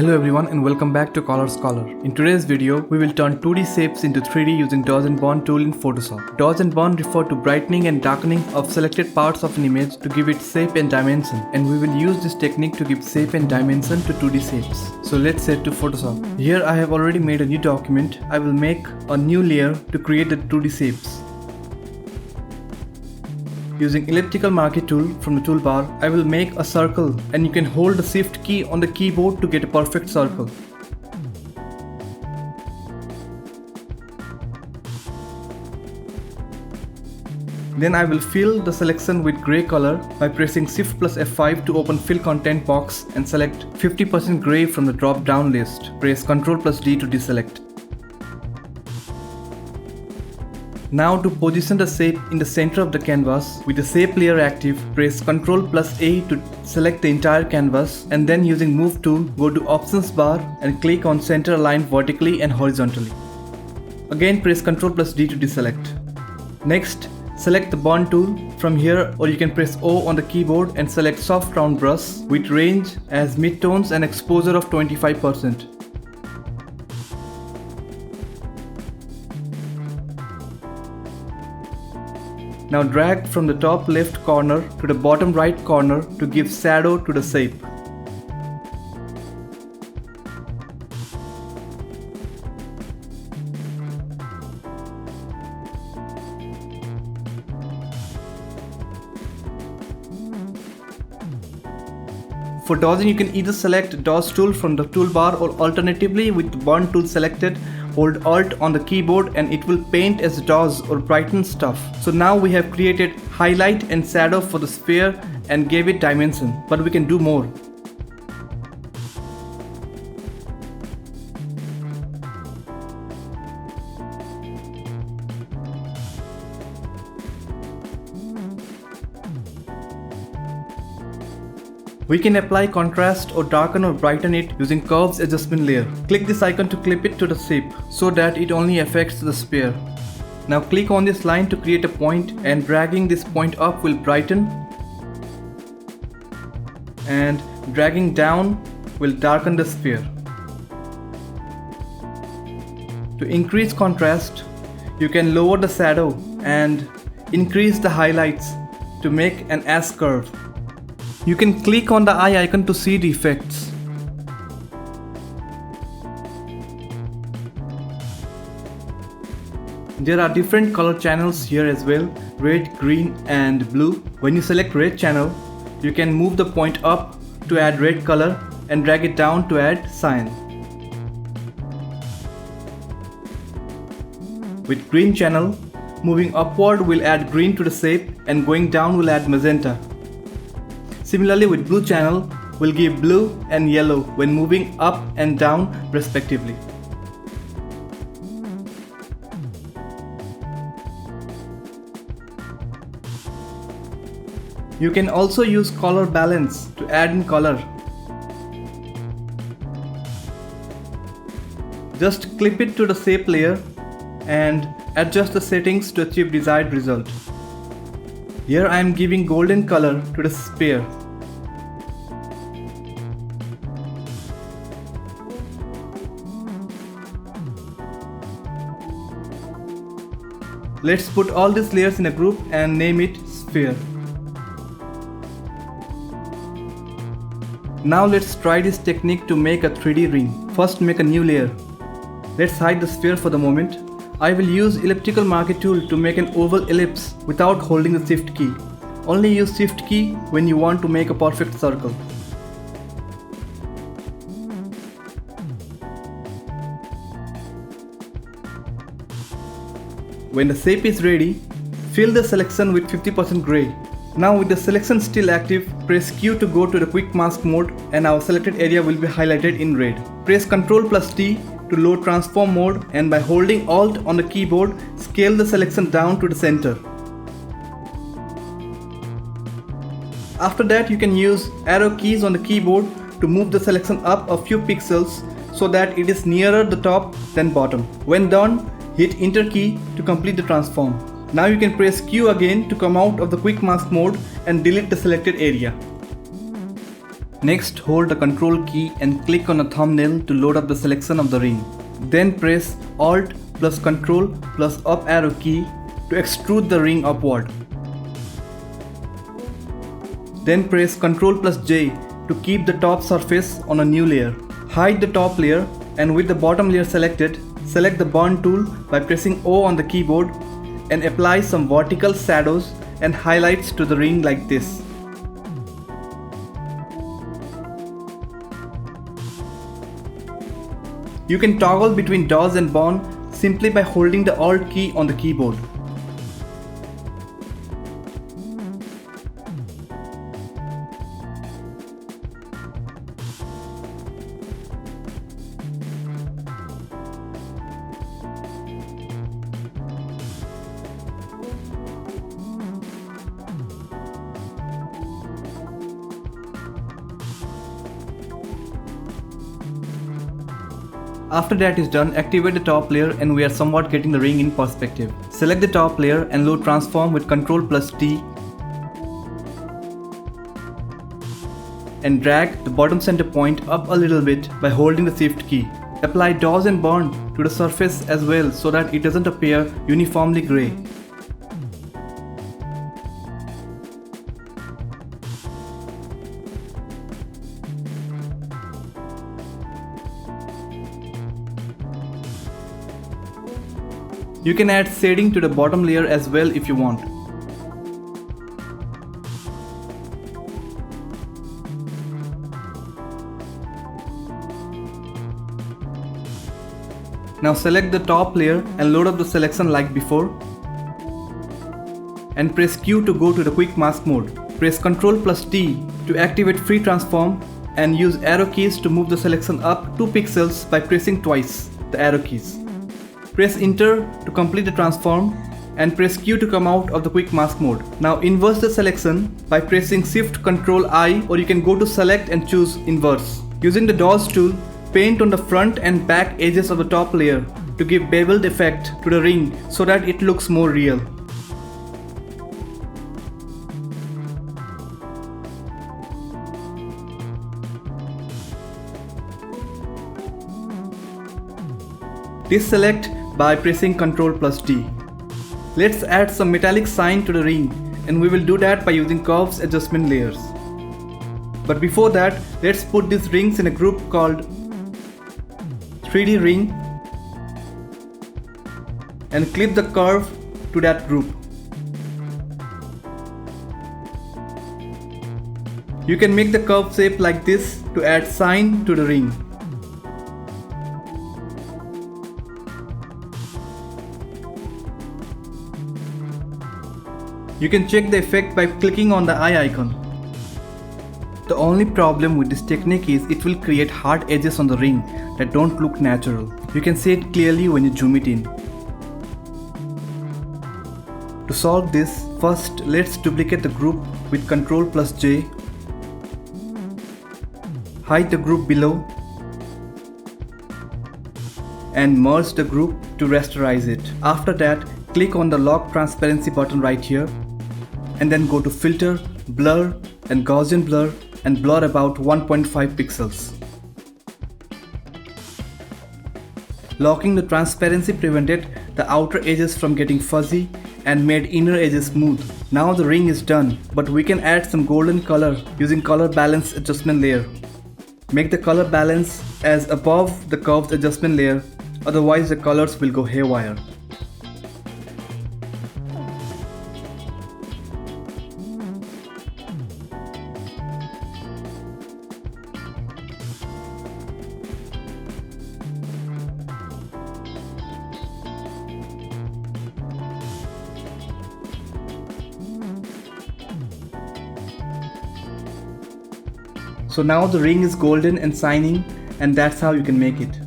Hello everyone and welcome back to Color Scholar. In today's video, we will turn 2D shapes into 3D using Dodge and Burn tool in Photoshop. Dodge and Burn refer to brightening and darkening of selected parts of an image to give it shape and dimension, and we will use this technique to give shape and dimension to 2D shapes. So let's head to Photoshop. Here I have already made a new document. I will make a new layer to create the 2D shapes. Using elliptical marquee tool from the toolbar, I will make a circle, and you can hold the shift key on the keyboard to get a perfect circle. Then I will fill the selection with grey color by pressing Shift plus F5 to open Fill Content box and select 50% grey from the drop down list. Press Ctrl plus D to deselect. Now to position the shape in the center of the canvas, with the shape layer active, press Ctrl plus A to select the entire canvas, and then using Move tool, go to Options bar and click on Center Align vertically and horizontally. Again press Ctrl plus D to deselect. Next, select the Burn tool from here, or you can press O on the keyboard and select Soft Round Brush with range as midtones and exposure of 25%. Now drag from the top left corner to the bottom right corner to give shadow to the shape. For dodging, you can either select Dodge tool from the toolbar, or alternatively with the Burn tool selected, hold Alt on the keyboard and it will paint as dodge or brighten stuff. So now we have created highlight and shadow for the sphere and gave it dimension, but we can do more. We can apply contrast or darken or brighten it using Curves Adjustment layer. Click this icon to clip it to the shape so that it only affects the sphere. Now click on this line to create a point, and dragging this point up will brighten, and dragging down will darken the sphere. To increase contrast, you can lower the shadow and increase the highlights to make an S curve. You can click on the eye icon to see the effects. There are different color channels here as well, red, green and blue. When you select red channel, you can move the point up to add red color and drag it down to add cyan. With green channel, moving upward will add green to the shape and going down will add magenta. Similarly, with blue channel, we'll give blue and yellow when moving up and down respectively. You can also use color balance to add in color. Just clip it to the shape layer and adjust the settings to achieve desired result. Here I am giving golden color to the sphere. Let's put all these layers in a group and name it sphere. Now let's try this technique to make a 3D ring. First, make a new layer. Let's hide the sphere for the moment. I will use elliptical marquee tool to make an oval ellipse without holding the shift key. Only use shift key when you want to make a perfect circle. When the shape is ready, fill the selection with 50% grey. Now with the selection still active, press Q to go to the quick mask mode and our selected area will be highlighted in red. Press Ctrl plus T to load transform mode, and by holding Alt on the keyboard, scale the selection down to the center. After that, you can use arrow keys on the keyboard to move the selection up a few pixels so that it is nearer the top than bottom. When done, hit Enter key to complete the transform. Now you can press Q again to come out of the quick mask mode and delete the selected area. Next, hold the control key and click on the thumbnail to load up the selection of the ring. Then press Alt plus Control plus up arrow key to extrude the ring upward. Then press Ctrl plus J to keep the top surface on a new layer. Hide the top layer, and with the bottom layer selected, select the burn tool by pressing O on the keyboard and apply some vertical shadows and highlights to the ring like this. You can toggle between dodge and burn simply by holding the Alt key on the keyboard. After that is done, activate the top layer and we are somewhat getting the ring in perspective. Select the top layer and load transform with Ctrl plus T and drag the bottom center point up a little bit by holding the shift key. Apply dodge and burn to the surface as well so that it doesn't appear uniformly grey. You can add shading to the bottom layer as well if you want. Now select the top layer and load up the selection like before. And press Q to go to the quick mask mode. Press Ctrl plus T to activate free transform and use arrow keys to move the selection up 2 pixels by pressing twice the arrow keys. Press Enter to complete the transform and press Q to come out of the quick mask mode. Now inverse the selection by pressing Shift Ctrl I, or you can go to select and choose inverse. Using the dodge tool, paint on the front and back edges of the top layer to give beveled effect to the ring so that it looks more real. Deselect by pressing Ctrl plus T. Let's add some metallic shine to the ring, and we will do that by using curves adjustment layers. But before that, let's put these rings in a group called 3D ring and clip the curve to that group. You can make the curve shape like this to add shine to the ring. You can check the effect by clicking on the eye icon. The only problem with this technique is it will create hard edges on the ring that don't look natural. You can see it clearly when you zoom it in. To solve this, first let's duplicate the group with Ctrl plus J. Hide the group below and merge the group to rasterize it. After that, click on the lock transparency button right here and then go to filter, blur and Gaussian blur and blur about 1.5 pixels. Locking the transparency prevented the outer edges from getting fuzzy and made inner edges smooth. Now the ring is done, but we can add some golden color using color balance adjustment layer. Make the color balance as above the curves adjustment layer, otherwise the colors will go haywire. So now the ring is golden and shining, and that's how you can make it.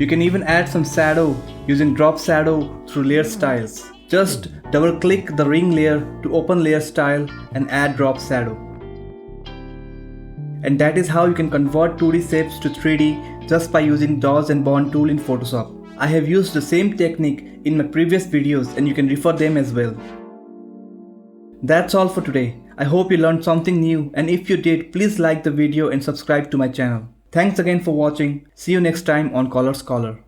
You can even add some shadow using drop shadow through layer styles. Just double click the ring layer to open layer style and add drop shadow. And that is how you can convert 2D shapes to 3D just by using dodge and burn tool in Photoshop. I have used the same technique in my previous videos and you can refer them as well. That's all for today. I hope you learned something new, and if you did, please like the video and subscribe to my channel. Thanks again for watching. See you next time on Color Scholar.